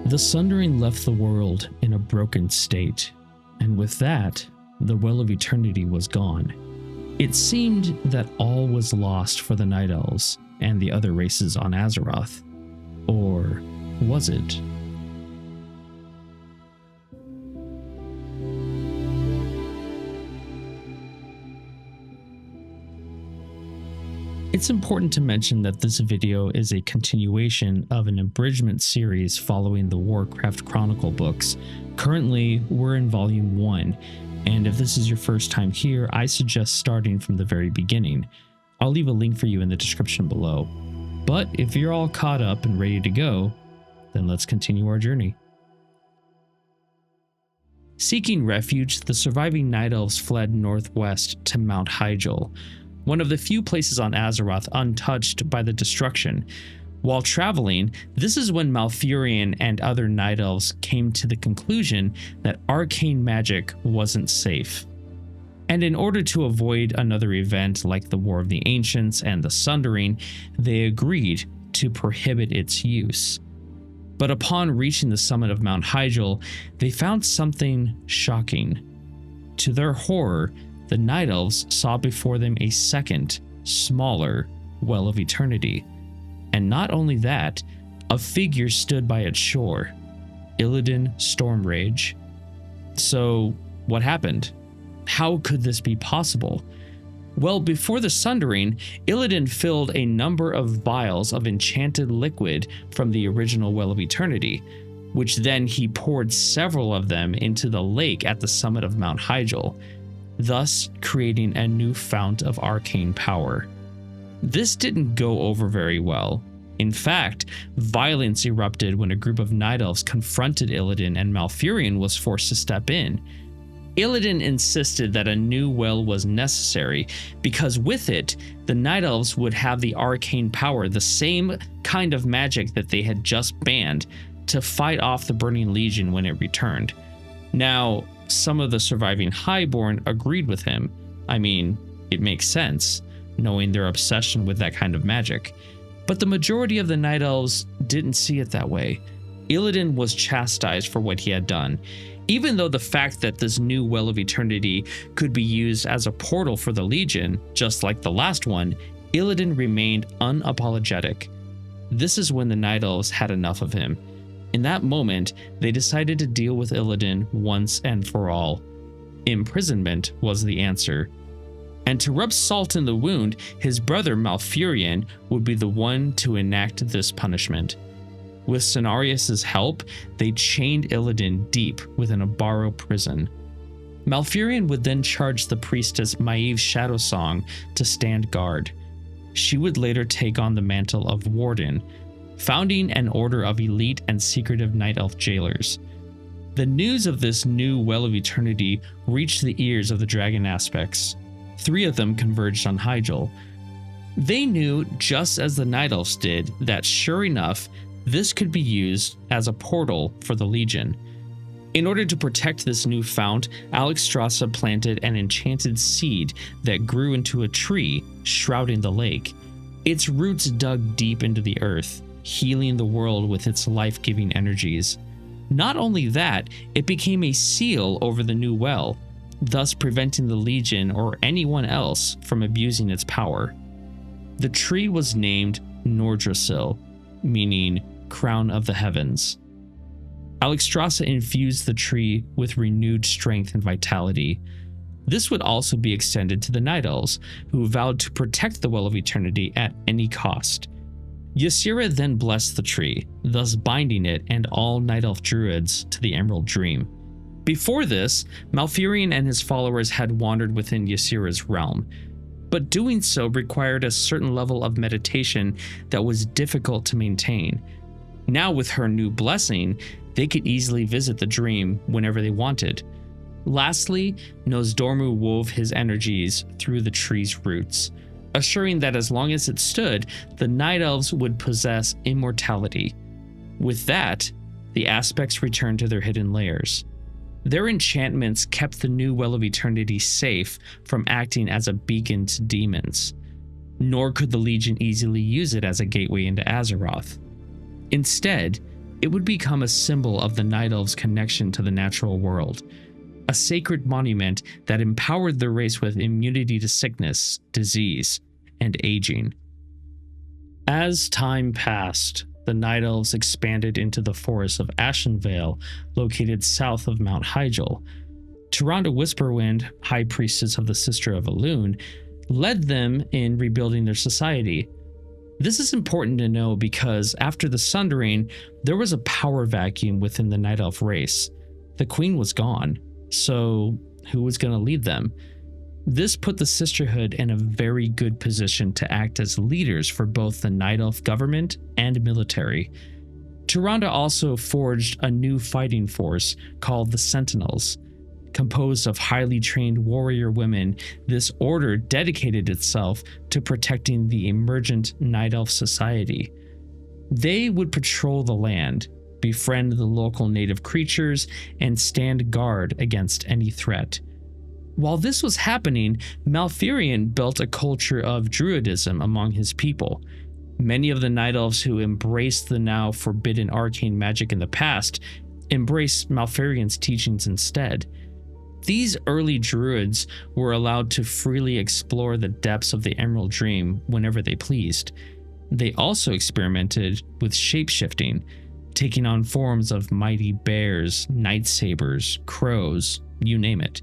The Sundering left the world in a broken state, and with that, the Well of Eternity was gone. It seemed that all was lost for the Night Elves and the other races on Azeroth. Or was it? It's important to mention that this video is a continuation of an abridgment series following the Warcraft Chronicle books. Currently, we're in Volume 1, and if this is your first time here, I suggest starting from the very beginning. I'll leave a link for you in the description below. But if you're all caught up and ready to go, then let's continue our journey. Seeking refuge, the surviving Night Elves fled northwest to Mount Hyjal, one of the few places on Azeroth untouched by the destruction. While traveling, this is when Malfurion and other Night Elves came to the conclusion that arcane magic wasn't safe. And in order to avoid another event like the War of the Ancients and the Sundering, they agreed to prohibit its use. But upon reaching the summit of Mount Hyjal, they found something shocking. To their horror, the Night Elves saw before them a second, smaller Well of Eternity. And not only that, a figure stood by its shore, Illidan Stormrage. So, what happened? How could this be possible? Well, before the Sundering, Illidan filled a number of vials of enchanted liquid from the original Well of Eternity, which then he poured several of them into the lake at the summit of Mount Hyjal, thus creating a new fount of arcane power. This didn't go over very well. In fact, violence erupted when a group of Night Elves confronted Illidan and Malfurion was forced to step in. Illidan insisted that a new well was necessary because with it, the Night Elves would have the arcane power, the same kind of magic that they had just banned, to fight off the Burning Legion when it returned. Now, some of the surviving Highborn agreed with him. I mean, it makes sense, knowing their obsession with that kind of magic. But the majority of the Night Elves didn't see it that way. Illidan was chastised for what he had done. Even though the fact that this new Well of Eternity could be used as a portal for the Legion, just like the last one, Illidan remained unapologetic. This is when the Night Elves had enough of him. In that moment, they decided to deal with Illidan once and for all. Imprisonment was the answer. And to rub salt in the wound, his brother Malfurion would be the one to enact this punishment. With Cenarius' help, they chained Illidan deep within a borrow prison. Malfurion would then charge the priestess Maieve's Shadowsong to stand guard. She would later take on the mantle of Warden, founding an order of elite and secretive Night Elf jailers. The news of this new Well of Eternity reached the ears of the Dragon Aspects. 3 of them converged on Hyjal. They knew, just as the Night Elves did, that sure enough, this could be used as a portal for the Legion. In order to protect this new fount, Alexstrasza planted an enchanted seed that grew into a tree, shrouding the lake. Its roots dug deep into the earth, healing the world with its life-giving energies. Not only that, it became a seal over the new well, thus preventing the Legion or anyone else from abusing its power. The tree was named Nordrassil, meaning Crown of the Heavens. Alexstrasza infused the tree with renewed strength and vitality. This would also be extended to the Night Elves, who vowed to protect the Well of Eternity at any cost. Ysera then blessed the tree, thus binding it and all Night Elf Druids to the Emerald Dream. Before this, Malfurion and his followers had wandered within Ysera's realm, but doing so required a certain level of meditation that was difficult to maintain. Now with her new blessing, they could easily visit the dream whenever they wanted. Lastly, Nozdormu wove his energies through the tree's roots, assuring that as long as it stood, the Night Elves would possess immortality. With that, the aspects returned to their hidden lairs. Their enchantments kept the new Well of Eternity safe from acting as a beacon to demons, nor could the Legion easily use it as a gateway into Azeroth. Instead, it would become a symbol of the Night Elves' connection to the natural world, a sacred monument that empowered the race with immunity to sickness, disease, and aging. As time passed, the Night Elves expanded into the forests of Ashenvale, located south of Mount Hyjal. Tyrande Whisperwind, High Priestess of the Sister of Elune, led them in rebuilding their society. This is important to know because after the Sundering, there was a power vacuum within the Night Elf race. The Queen was gone, so who was going to lead them? This put the Sisterhood in a very good position to act as leaders for both the Night Elf government and military. Tyrande also forged a new fighting force called the Sentinels. Composed of highly trained warrior women, this order dedicated itself to protecting the emergent Night Elf society. They would patrol the land, befriend the local native creatures, and stand guard against any threat. While this was happening, Malfurion built a culture of druidism among his people. Many of the Night Elves who embraced the now forbidden arcane magic in the past embraced Malfurion's teachings instead. These early druids were allowed to freely explore the depths of the Emerald Dream whenever they pleased. They also experimented with shapeshifting, taking on forms of mighty bears, night sabers, crows, you name it.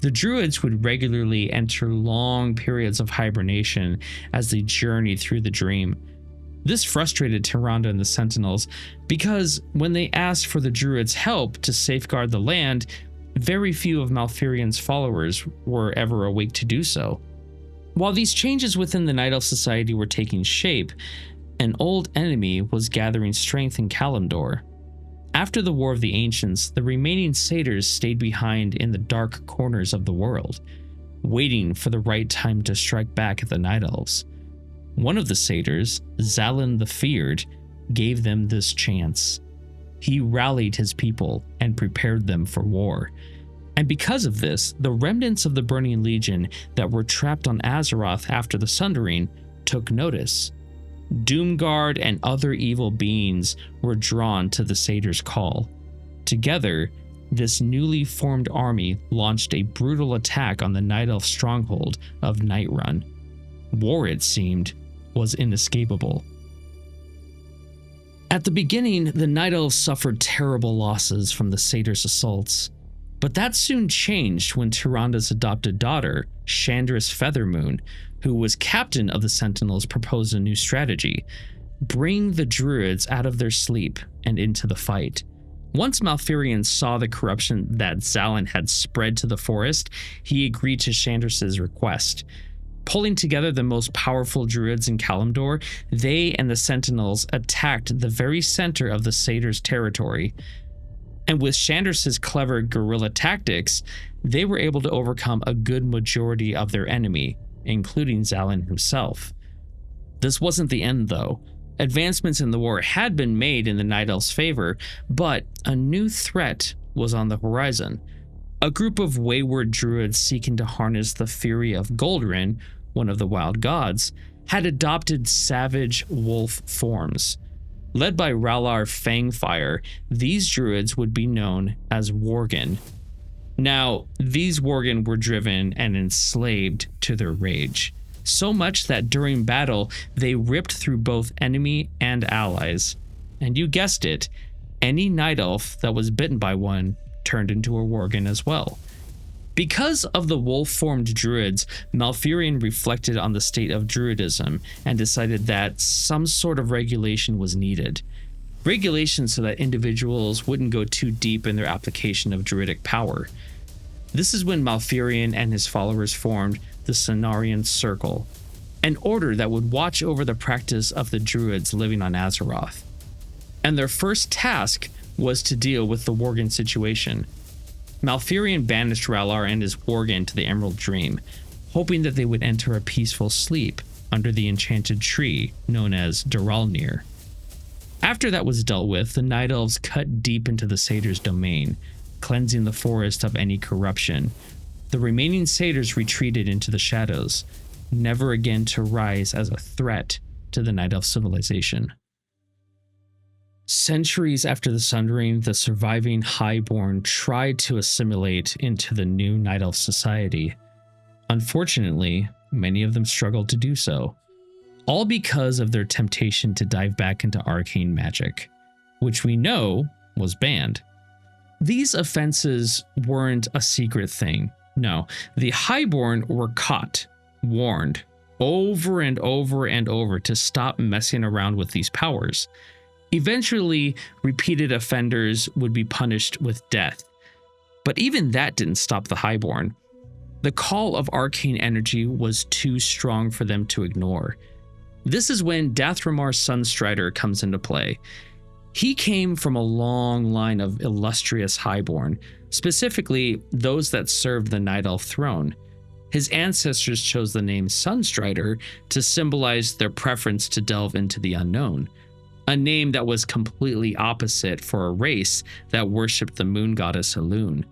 The druids would regularly enter long periods of hibernation as they journeyed through the dream. This frustrated Tyrande and the Sentinels because when they asked for the druids' help to safeguard the land, very few of Malfurion's followers were ever awake to do so. While these changes within the Night Elf society were taking shape, an old enemy was gathering strength in Kalimdor. After the War of the Ancients, the remaining Satyrs stayed behind in the dark corners of the world, waiting for the right time to strike back at the Night Elves. One of the Satyrs, Zalin the Feared, gave them this chance. He rallied his people and prepared them for war. And because of this, the remnants of the Burning Legion that were trapped on Azeroth after the Sundering took notice. Doomguard and other evil beings were drawn to the Satyr's call. Together, this newly formed army launched a brutal attack on the Night Elf stronghold of Nightrun. War, it seemed, was inescapable. At the beginning, the Night Elves suffered terrible losses from the Satyr's assaults, but that soon changed when Tyrande's adopted daughter, Shandris Feathermoon, who was captain of the Sentinels, proposed a new strategy: bring the druids out of their sleep and into the fight. Once Malfurion saw the corruption that Zalin had spread to the forest, he agreed to Shandris's request. Pulling together the most powerful druids in Kalimdor, they and the Sentinels attacked the very center of the Satyr's territory. And with Shandris's clever guerrilla tactics, they were able to overcome a good majority of their enemy, including Zalin himself. This wasn't the end, though. Advancements in the war had been made in the Night Elves' favor, but a new threat was on the horizon. A group of wayward druids seeking to harness the fury of Goldrin, one of the wild gods, had adopted savage wolf forms. Led by R'hllor Fangfire, these druids would be known as Worgen. Now, these Worgen were driven and enslaved to their rage, so much that during battle, they ripped through both enemy and allies. And you guessed it, any Night Elf that was bitten by one turned into a Worgen as well. Because of the wolf-formed druids, Malfurion reflected on the state of druidism and decided that some sort of regulation was needed. Regulation so that individuals wouldn't go too deep in their application of druidic power. This is when Malfurion and his followers formed the Cenarian Circle, an order that would watch over the practice of the druids living on Azeroth. And their first task was to deal with the Worgen situation. Malfurion banished R'hllor and his Worgen to the Emerald Dream, hoping that they would enter a peaceful sleep under the enchanted tree known as Duralnir. After that was dealt with, the Night Elves cut deep into the Satyr's domain, cleansing the forest of any corruption. The remaining Satyrs retreated into the shadows, never again to rise as a threat to the Night Elf civilization. Centuries after the Sundering, the surviving Highborn tried to assimilate into the new Night Elf society. Unfortunately, many of them struggled to do so, all because of their temptation to dive back into arcane magic, which we know was banned. These offenses weren't a secret thing. No, the Highborn were caught, warned, over and over and over to stop messing around with these powers. Eventually, repeated offenders would be punished with death. But even that didn't stop the Highborn. The call of arcane energy was too strong for them to ignore. This is when Dath'Remar Sunstrider comes into play. He came from a long line of illustrious Highborn, specifically those that served the Night Elf throne. His ancestors chose the name Sunstrider to symbolize their preference to delve into the unknown, a name that was completely opposite for a race that worshipped the moon goddess Elune.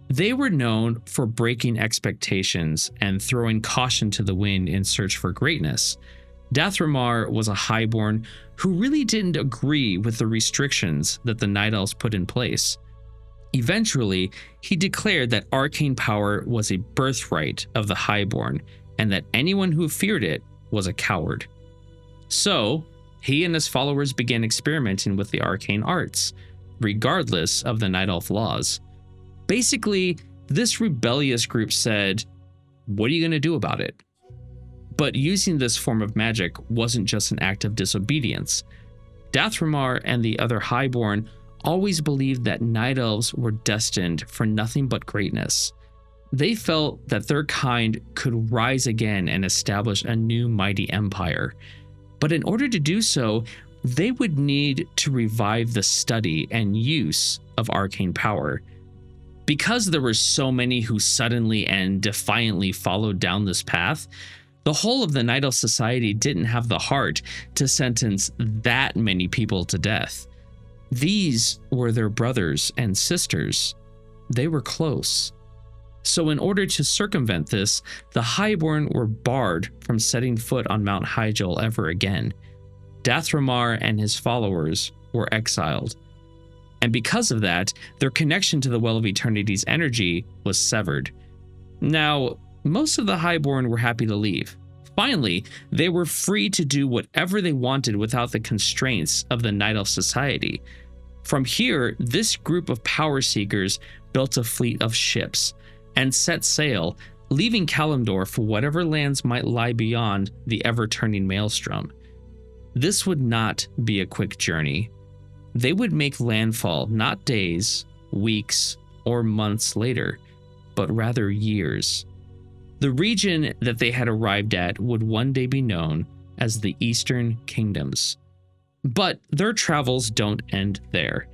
They were known for breaking expectations and throwing caution to the wind in search for greatness. Dath'Remar was a Highborn who really didn't agree with the restrictions that the Night Elves put in place. Eventually, he declared that arcane power was a birthright of the Highborn, and that anyone who feared it was a coward. So, he and his followers began experimenting with the arcane arts, regardless of the Night Elf laws. Basically, this rebellious group said, "What are you going to do about it?" But using this form of magic wasn't just an act of disobedience. Dath'Remar and the other Highborn always believed that Night Elves were destined for nothing but greatness. They felt that their kind could rise again and establish a new mighty empire. But in order to do so, they would need to revive the study and use of arcane power. Because there were so many who suddenly and defiantly followed down this path, the whole of the Night Elf society didn't have the heart to sentence that many people to death. These were their brothers and sisters. They were close. So in order to circumvent this, the Highborn were barred from setting foot on Mount Hyjal ever again. Dath'Remar and his followers were exiled. And because of that, their connection to the Well of Eternity's energy was severed. Now, most of the Highborn were happy to leave. Finally, they were free to do whatever they wanted without the constraints of the Night Elf society. From here, this group of power seekers built a fleet of ships and set sail, leaving Kalimdor for whatever lands might lie beyond the ever-turning maelstrom. This would not be a quick journey. They would make landfall not days, weeks, or months later, but rather years. The region that they had arrived at would one day be known as the Eastern Kingdoms. But their travels don't end there.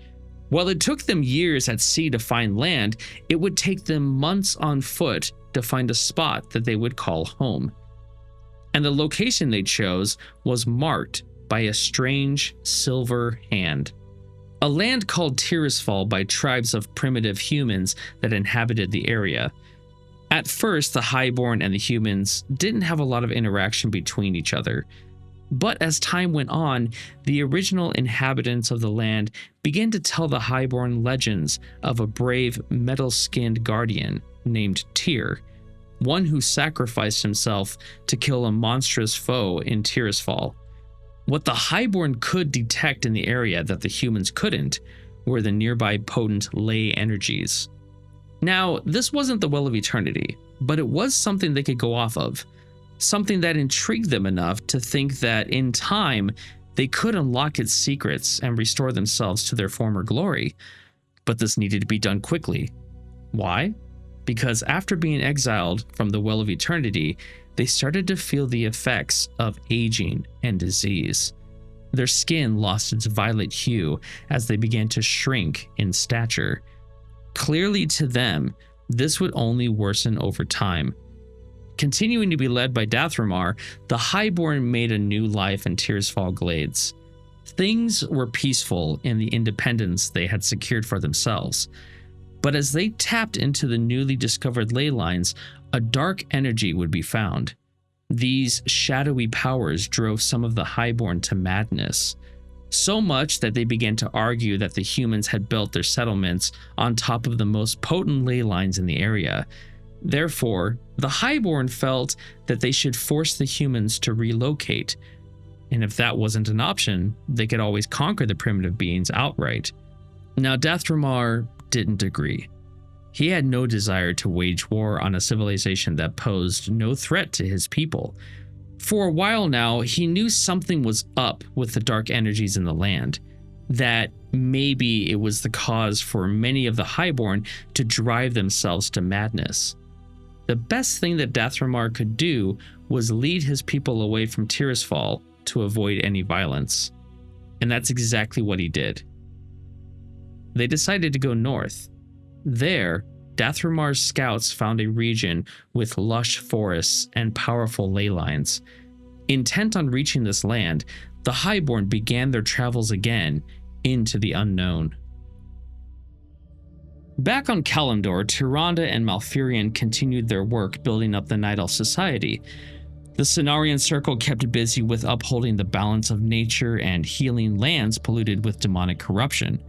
While it took them years at sea to find land, it would take them months on foot to find a spot that they would call home. And the location they chose was marked by a strange silver hand. A land called Tirisfal by tribes of primitive humans that inhabited the area. At first, the Highborn and the humans didn't have a lot of interaction between each other. But as time went on, the original inhabitants of the land began to tell the Highborn legends of a brave metal-skinned guardian named Tyr, one who sacrificed himself to kill a monstrous foe in Tirisfal. What the Highborn could detect in the area that the humans couldn't were the nearby potent ley energies. Now, this wasn't the Well of Eternity, but it was something they could go off of. Something that intrigued them enough to think that in time, they could unlock its secrets and restore themselves to their former glory. But this needed to be done quickly. Why? Because after being exiled from the Well of Eternity, they started to feel the effects of aging and disease. Their skin lost its violet hue as they began to shrink in stature. Clearly to them, this would only worsen over time. Continuing to be led by Dath'Remar, the Highborn made a new life in Tirisfal Glades. Things were peaceful in the independence they had secured for themselves. But as they tapped into the newly discovered ley lines, a dark energy would be found. These shadowy powers drove some of the Highborn to madness. So much that they began to argue that the humans had built their settlements on top of the most potent ley lines in the area. Therefore, the Highborn felt that they should force the humans to relocate, and if that wasn't an option, they could always conquer the primitive beings outright. Now, Dath'Remar didn't agree. He had no desire to wage war on a civilization that posed no threat to his people. For a while now, he knew something was up with the dark energies in the land, that maybe it was the cause for many of the Highborn to drive themselves to madness. The best thing that Dath'Remar could do was lead his people away from Tirisfal to avoid any violence. And that's exactly what he did. They decided to go north. There, Dath'Remar's scouts found a region with lush forests and powerful ley lines. Intent on reaching this land, the Highborn began their travels again into the unknown. Back on Kalimdor, Tyrande and Malfurion continued their work building up the Night Elf society. The Cenarian Circle kept busy with upholding the balance of nature and healing lands polluted with demonic corruption.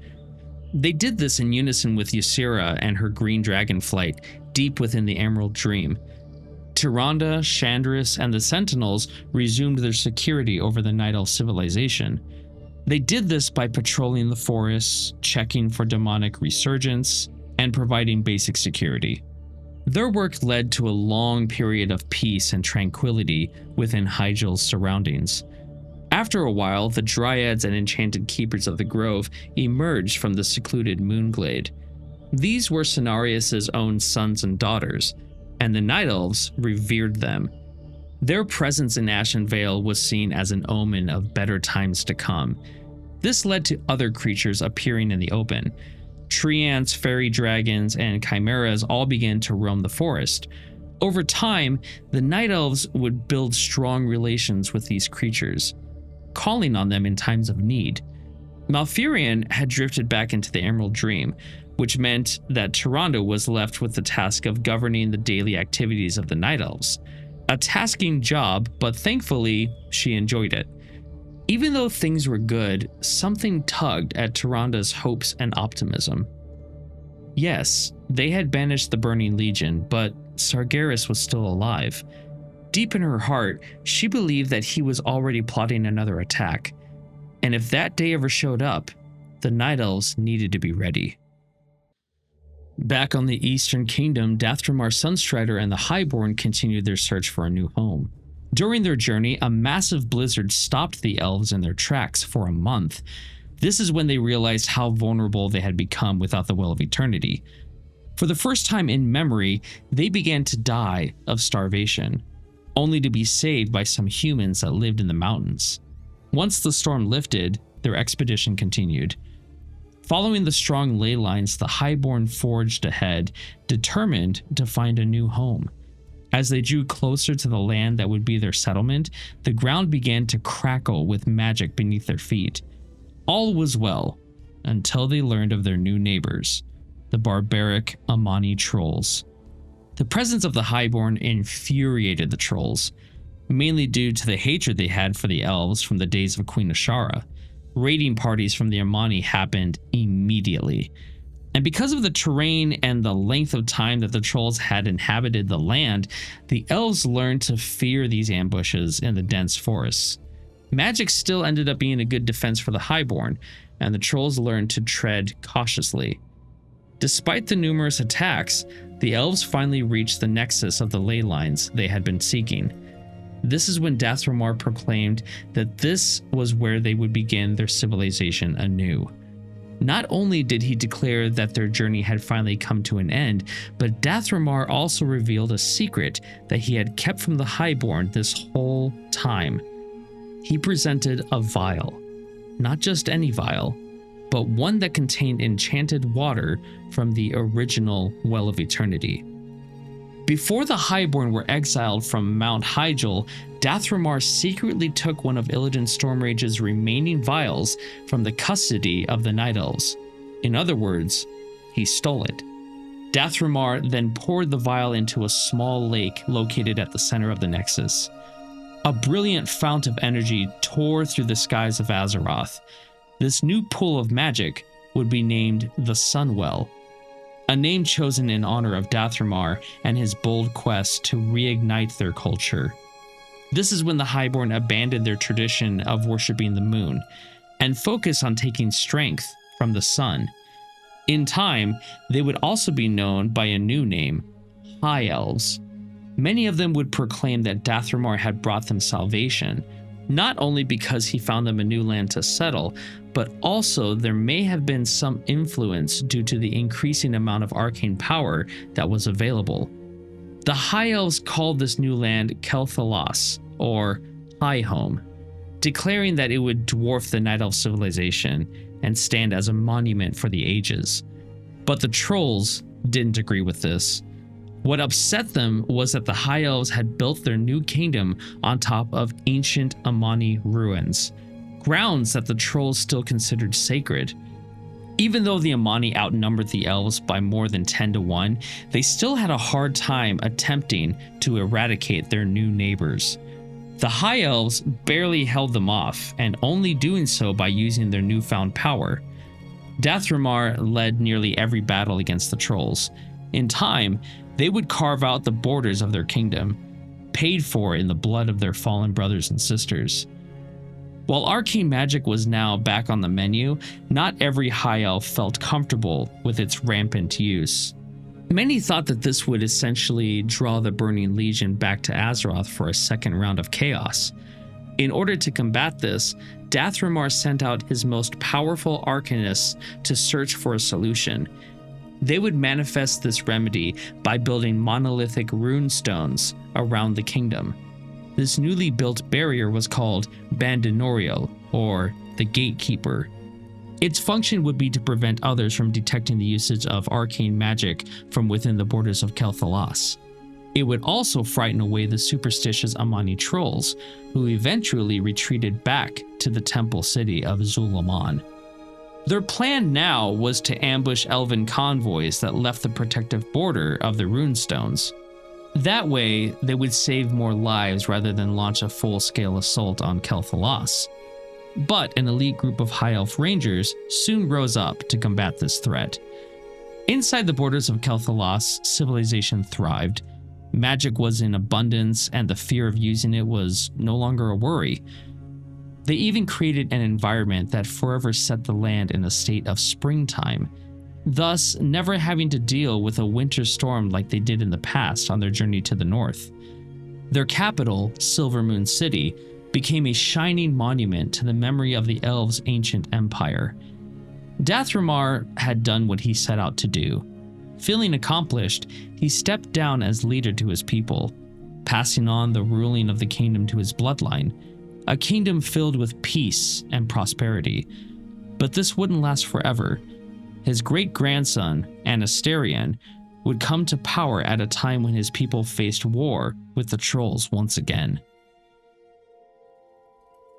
They did this in unison with Ysera and her green dragon flight deep within the Emerald Dream. Tyrande, Shandris, and the Sentinels resumed their security over the Night Elf civilization. They did this by patrolling the forests, checking for demonic resurgence, and providing basic security. Their work led to a long period of peace and tranquility within Hyjal's surroundings. After a while, the Dryads and Enchanted Keepers of the Grove emerged from the secluded Moonglade. These were Cenarius' own sons and daughters, and the Night Elves revered them. Their presence in Ashen Vale was seen as an omen of better times to come. This led to other creatures appearing in the open. Tree ants, fairy dragons, and chimeras all began to roam the forest. Over time, the Night Elves would build strong relations with these creatures, calling on them in times of need. Malfurion had drifted back into the Emerald Dream, which meant that Tyrande was left with the task of governing the daily activities of the Night Elves. A tasking job, but thankfully, she enjoyed it. Even though things were good, something tugged at Tyrande's hopes and optimism. Yes, they had banished the Burning Legion, but Sargeras was still alive. Deep in her heart, she believed that he was already plotting another attack. And if that day ever showed up, the Night Elves needed to be ready. Back on the Eastern Kingdom, Dath'Remar Sunstrider and the Highborn continued their search for a new home. During their journey, a massive blizzard stopped the elves in their tracks for a month. This is when they realized how vulnerable they had become without the Well of Eternity. For the first time in memory, they began to die of starvation, only to be saved by some humans that lived in the mountains. Once the storm lifted, their expedition continued. Following the strong ley lines, the Highborn forged ahead, determined to find a new home. As they drew closer to the land that would be their settlement, the ground began to crackle with magic beneath their feet. All was well, until they learned of their new neighbors, the barbaric Amani trolls. The presence of the Highborn infuriated the trolls, mainly due to the hatred they had for the elves from the days of Queen Ysera. Raiding parties from the Amani happened immediately. And because of the terrain and the length of time that the trolls had inhabited the land, the elves learned to fear these ambushes in the dense forests. Magic still ended up being a good defense for the Highborn, and the trolls learned to tread cautiously. Despite the numerous attacks, the elves finally reached the nexus of the ley lines they had been seeking. This is when Dath'Remar proclaimed that this was where they would begin their civilization anew. Not only did he declare that their journey had finally come to an end, but Dath'Remar also revealed a secret that he had kept from the Highborn this whole time. He presented a vial. Not just any vial, but one that contained enchanted water from the original Well of Eternity. Before the Highborn were exiled from Mount Hyjal, Dath'Remar secretly took one of Illidan Stormrage's remaining vials from the custody of the Night Elves. In other words, he stole it. Dath'Remar then poured the vial into a small lake located at the center of the Nexus. A brilliant fount of energy tore through the skies of Azeroth. This new pool of magic would be named the Sunwell, a name chosen in honor of Dath'Remar and his bold quest to reignite their culture. This is when the Highborn abandoned their tradition of worshipping the moon and focused on taking strength from the sun. In time, they would also be known by a new name, High Elves. Many of them would proclaim that Dath'Remar had brought them salvation, not only because he found them a new land to settle, but also there may have been some influence due to the increasing amount of arcane power that was available. The High Elves called this new land Quel'Thalas, or High Home, declaring that it would dwarf the Night Elf civilization and stand as a monument for the ages. But the trolls didn't agree with this. What upset them was that the High Elves had built their new kingdom on top of ancient Amani ruins, grounds that the trolls still considered sacred. Even though the Amani outnumbered the elves by more than 10 to 1, they still had a hard time attempting to eradicate their new neighbors. The High Elves barely held them off, and only doing so by using their newfound power. Dath'Remar led nearly every battle against the trolls. In time, they would carve out the borders of their kingdom, paid for in the blood of their fallen brothers and sisters. While arcane magic was now back on the menu, not every High Elf felt comfortable with its rampant use. Many thought that this would essentially draw the Burning Legion back to Azeroth for a second round of chaos. In order to combat this, Dath'Remar sent out his most powerful arcanists to search for a solution. They would manifest this remedy by building monolithic rune stones around the kingdom. This newly built barrier was called Bandinorial, or the Gatekeeper. Its function would be to prevent others from detecting the usage of arcane magic from within the borders of Quel'Thalas. It would also frighten away the superstitious Amani trolls, who eventually retreated back to the temple city of Zul'Aman. Their plan now was to ambush elven convoys that left the protective border of the runestones. That way, they would save more lives rather than launch a full-scale assault on Quel'Thalas. But an elite group of High Elf Rangers soon rose up to combat this threat. Inside the borders of Quel'Thalas, civilization thrived. Magic was in abundance, and the fear of using it was no longer a worry. They even created an environment that forever set the land in a state of springtime, thus never having to deal with a winter storm like they did in the past on their journey to the north. Their capital, Silvermoon City, became a shining monument to the memory of the elves' ancient empire. Dath'Remar had done what he set out to do. Feeling accomplished, he stepped down as leader to his people, passing on the ruling of the kingdom to his bloodline, a kingdom filled with peace and prosperity. But this wouldn't last forever. His great-grandson, Anasterion, would come to power at a time when his people faced war with the trolls once again.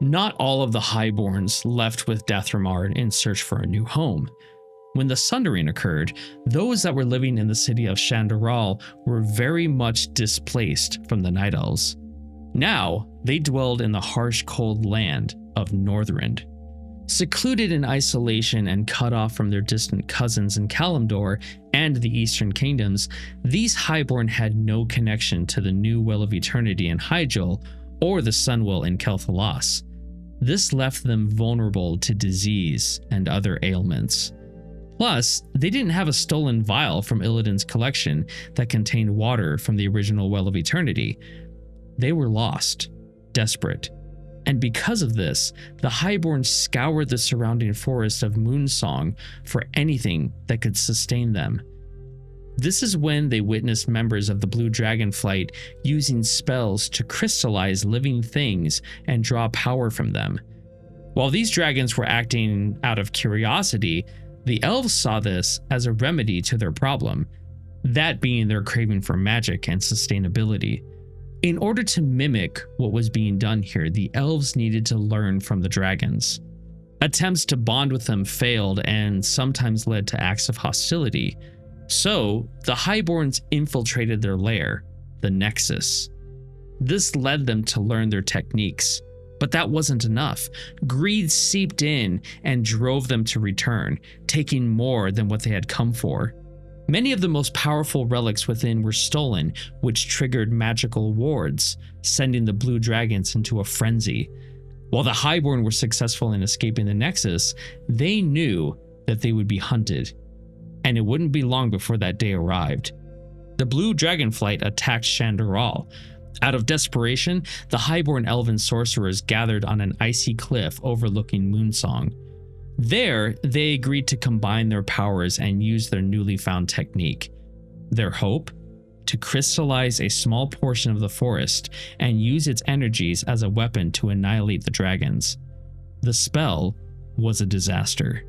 Not all of the Highborns left with Dath'Remar in search for a new home. When the Sundering occurred, those that were living in the city of Shandaral were very much displaced from the Night Elves. Now, they dwelled in the harsh, cold land of Northrend. Secluded in isolation and cut off from their distant cousins in Kalimdor and the Eastern Kingdoms, these Highborn had no connection to the new Well of Eternity in Hyjal or the Sunwell in Quel'Thalas. This left them vulnerable to disease and other ailments. Plus, they didn't have a stolen vial from Illidan's collection that contained water from the original Well of Eternity. They were lost, desperate, and because of this, the Highborn scoured the surrounding forest of Moonsong for anything that could sustain them. This is when they witnessed members of the Blue Dragonflight using spells to crystallize living things and draw power from them. While these dragons were acting out of curiosity, the elves saw this as a remedy to their problem, that being their craving for magic and sustainability. In order to mimic what was being done here, the elves needed to learn from the dragons. Attempts to bond with them failed and sometimes led to acts of hostility. So, the Highborns infiltrated their lair, the Nexus. This led them to learn their techniques, But that wasn't enough. Greed seeped in and drove them to return, taking more than what they had come for. Many of the most powerful relics within were stolen, which triggered magical wards, sending the blue dragons into a frenzy. While the Highborn were successful in escaping the Nexus, they knew that they would be hunted, and it wouldn't be long before that day arrived. The blue dragonflight attacked Shandaral. Out of desperation, the Highborn elven sorcerers gathered on an icy cliff overlooking Moonsong. There, they agreed to combine their powers and use their newly found technique. Their hope? To crystallize a small portion of the forest and use its energies as a weapon to annihilate the dragons. The spell was a disaster.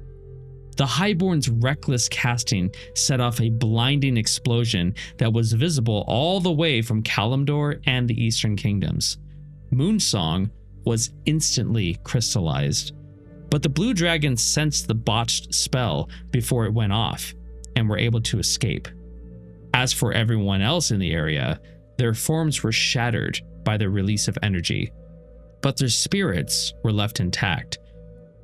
The Highborn's reckless casting set off a blinding explosion that was visible all the way from Kalimdor and the Eastern Kingdoms. Moonsong was instantly crystallized, but the blue dragons sensed the botched spell before it went off and were able to escape. As for everyone else in the area, their forms were shattered by the release of energy, but their spirits were left intact,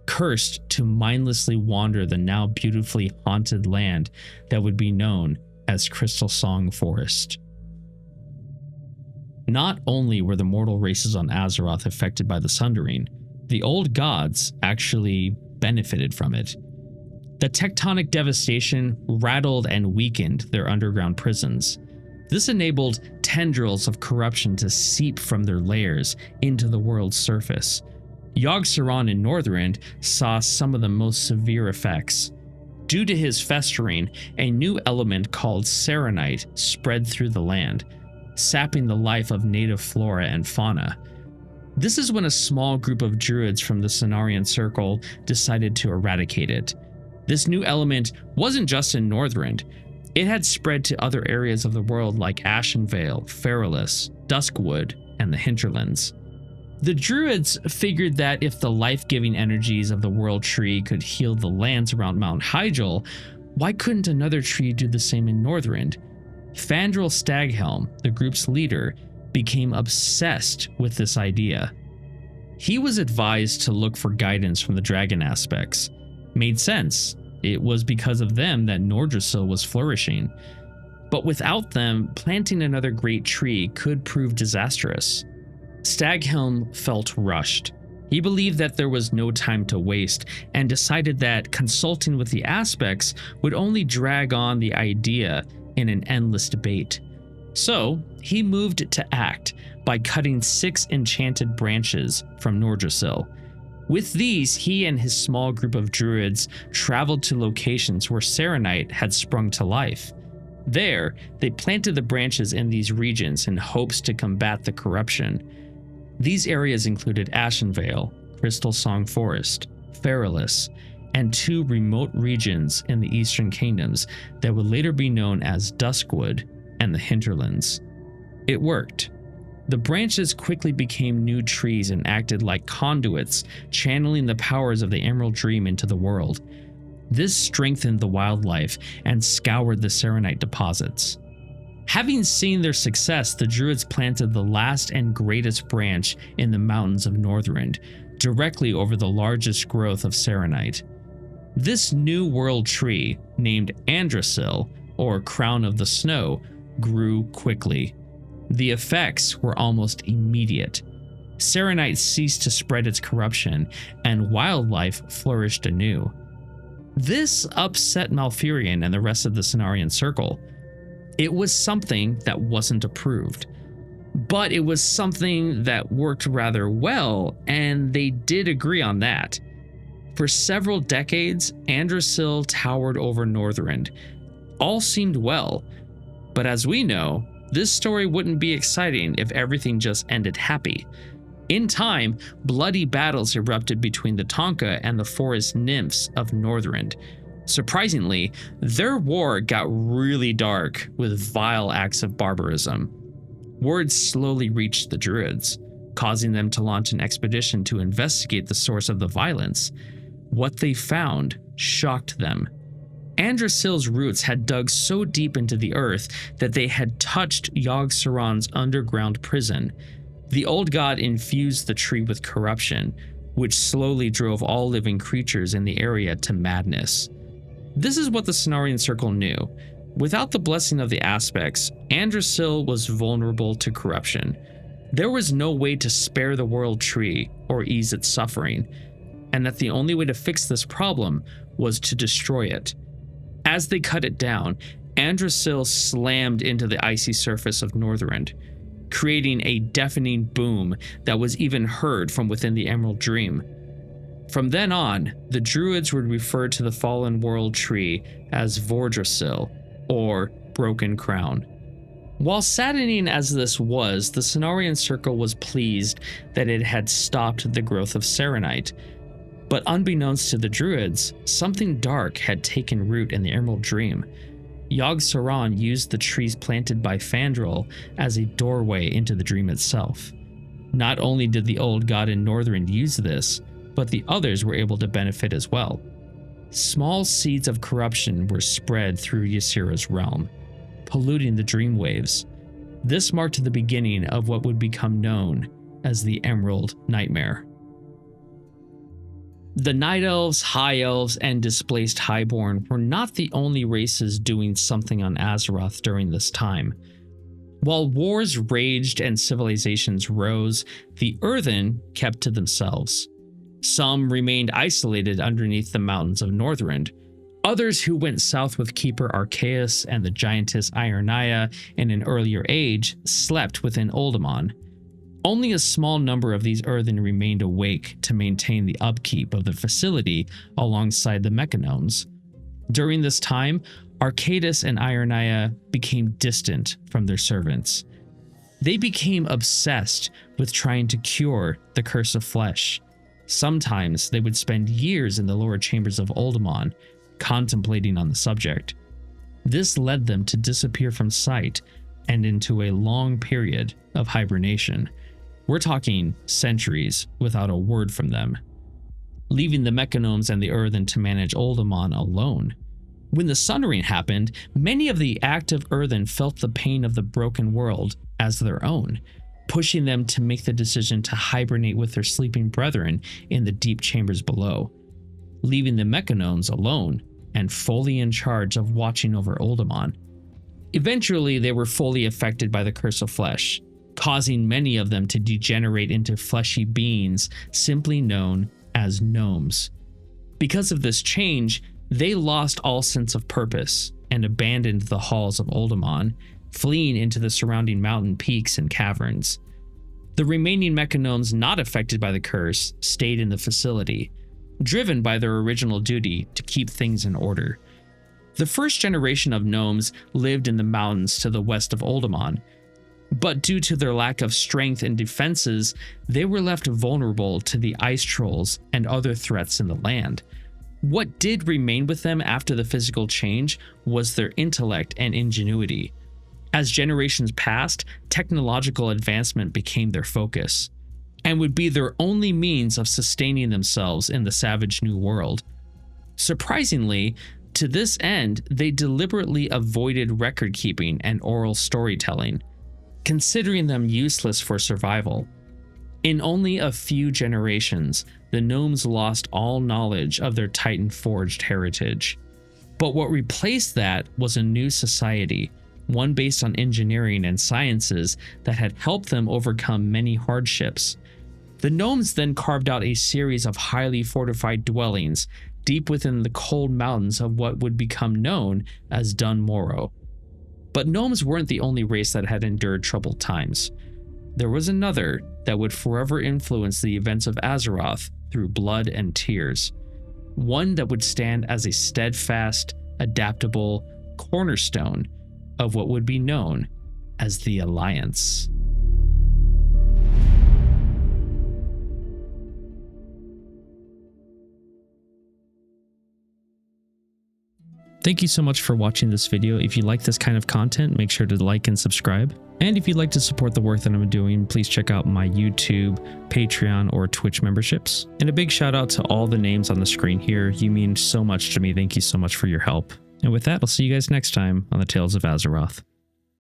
cursed to mindlessly wander the now beautifully haunted land that would be known as Crystalsong Forest. Not only were the mortal races on Azeroth affected by the Sundering, the old gods actually benefited from it. The tectonic devastation rattled and weakened their underground prisons. This enabled tendrils of corruption to seep from their layers into the world's surface. Yogg-Saron in Northrend saw some of the most severe effects. Due to his festering, a new element called Serenite spread through the land, sapping the life of native flora and fauna. This is when a small group of druids from the Cenarian Circle decided to eradicate it. This new element wasn't just in Northrend. It had spread to other areas of the world like Ashenvale, Feralis, Duskwood, and the Hinterlands. The druids figured that if the life-giving energies of the World Tree could heal the lands around Mount Hyjal, why couldn't another tree do the same in Northrend? Fandral Staghelm, the group's leader, became obsessed with this idea. He was advised to look for guidance from the dragon aspects. Made sense. It was because of them that Nordrassil was flourishing. But without them, planting another great tree could prove disastrous. Staghelm felt rushed. He believed that there was no time to waste and decided that consulting with the aspects would only drag on the idea in an endless debate. So he moved to act by cutting 6 enchanted branches from Nordrassil. With these, he and his small group of druids traveled to locations where Serenite had sprung to life. There, they planted the branches in these regions in hopes to combat the corruption. These areas included Ashenvale, Crystalsong Forest, Feralis, and 2 remote regions in the Eastern Kingdoms that would later be known as Duskwood and the Hinterlands. It worked. The branches quickly became new trees and acted like conduits, channeling the powers of the Emerald Dream into the world. This strengthened the wildlife and scoured the Serenite deposits. Having seen their success, the druids planted the last and greatest branch in the mountains of Northrend, directly over the largest growth of Serenite. This new world tree, named Andrassil, or Crown of the Snow, grew quickly. The effects were almost immediate. Serenite ceased to spread its corruption, and wildlife flourished anew. This upset Malfurion and the rest of the Cenarian Circle. It was something that wasn't approved, but it was something that worked rather well, and they did agree on that. For several decades, Andrassil towered over Northrend. All seemed well, but as we know, this story wouldn't be exciting if everything just ended happy. In time, bloody battles erupted between the Tonka and the forest nymphs of Northrend. Surprisingly, their war got really dark with vile acts of barbarism. Word slowly reached the druids, causing them to launch an expedition to investigate the source of the violence. What they found shocked them. Andrassil's roots had dug so deep into the earth that they had touched Yogg-Saron's underground prison. The old god infused the tree with corruption, which slowly drove all living creatures in the area to madness. This is what the Cenarian Circle knew. Without the blessing of the aspects, Andrassil was vulnerable to corruption. There was no way to spare the world tree or ease its suffering, and that the only way to fix this problem was to destroy it. As they cut it down, Andrassil slammed into the icy surface of Northrend, creating a deafening boom that was even heard from within the Emerald Dream. From then on, the Druids would refer to the fallen world tree as Vordrassil, or Broken Crown. While saddening as this was, the Cenarian Circle was pleased that it had stopped the growth of Serenite. But unbeknownst to the Druids, something dark had taken root in the Emerald Dream. Yogg-Saron used the trees planted by Fandral as a doorway into the dream itself. Not only did the old god in Northrend use this, but the others were able to benefit as well. Small seeds of corruption were spread through Ysera's realm, polluting the dream waves. This marked the beginning of what would become known as the Emerald Nightmare. The Night Elves, High Elves, and Displaced Highborn were not the only races doing something on Azeroth during this time. While wars raged and civilizations rose, the Earthen kept to themselves. Some remained isolated underneath the mountains of Northrend. Others who went south with Keeper Arceus and the giantess Ironaya in an earlier age slept within Uldaman. Only a small number of these Earthen remained awake to maintain the upkeep of the facility alongside the Mechagnomes. During this time, Arcadus and Ironaya became distant from their servants. They became obsessed with trying to cure the Curse of Flesh. Sometimes they would spend years in the lower chambers of Uldaman, contemplating on the subject. This led them to disappear from sight and into a long period of hibernation. We're talking centuries without a word from them, leaving the Mechagnomes and the Earthen to manage Uldaman alone. When the Sundering happened, many of the active Earthen felt the pain of the broken world as their own, pushing them to make the decision to hibernate with their sleeping brethren in the deep chambers below, leaving the Mechagnomes alone and fully in charge of watching over Uldaman. Eventually, they were fully affected by the Curse of Flesh, causing many of them to degenerate into fleshy beings simply known as Gnomes. Because of this change, they lost all sense of purpose and abandoned the halls of Uldaman, fleeing into the surrounding mountain peaks and caverns. The remaining Mechagnomes not affected by the curse stayed in the facility, driven by their original duty to keep things in order. The first generation of Gnomes lived in the mountains to the west of Uldaman, but due to their lack of strength and defenses, they were left vulnerable to the ice trolls and other threats in the land. What did remain with them after the physical change was their intellect and ingenuity. As generations passed, technological advancement became their focus, and would be their only means of sustaining themselves in the savage new world. Surprisingly, to this end, they deliberately avoided record keeping and oral storytelling, considering them useless for survival. In only a few generations, the Gnomes lost all knowledge of their Titan-forged heritage. But what replaced that was a new society, one based on engineering and sciences that had helped them overcome many hardships. The Gnomes then carved out a series of highly fortified dwellings deep within the cold mountains of what would become known as Dun Morrow. But Gnomes weren't the only race that had endured troubled times. There was another that would forever influence the events of Azeroth through blood and tears. One that would stand as a steadfast, adaptable cornerstone of what would be known as the Alliance. Thank you so much for watching this video. If you like this kind of content, make sure to like and subscribe. And if you'd like to support the work that I'm doing, please check out my YouTube, Patreon, or Twitch memberships. And a big shout out to all the names on the screen here. You mean so much to me. Thank you so much for your help. And with that, I'll see you guys next time on the Tales of Azeroth.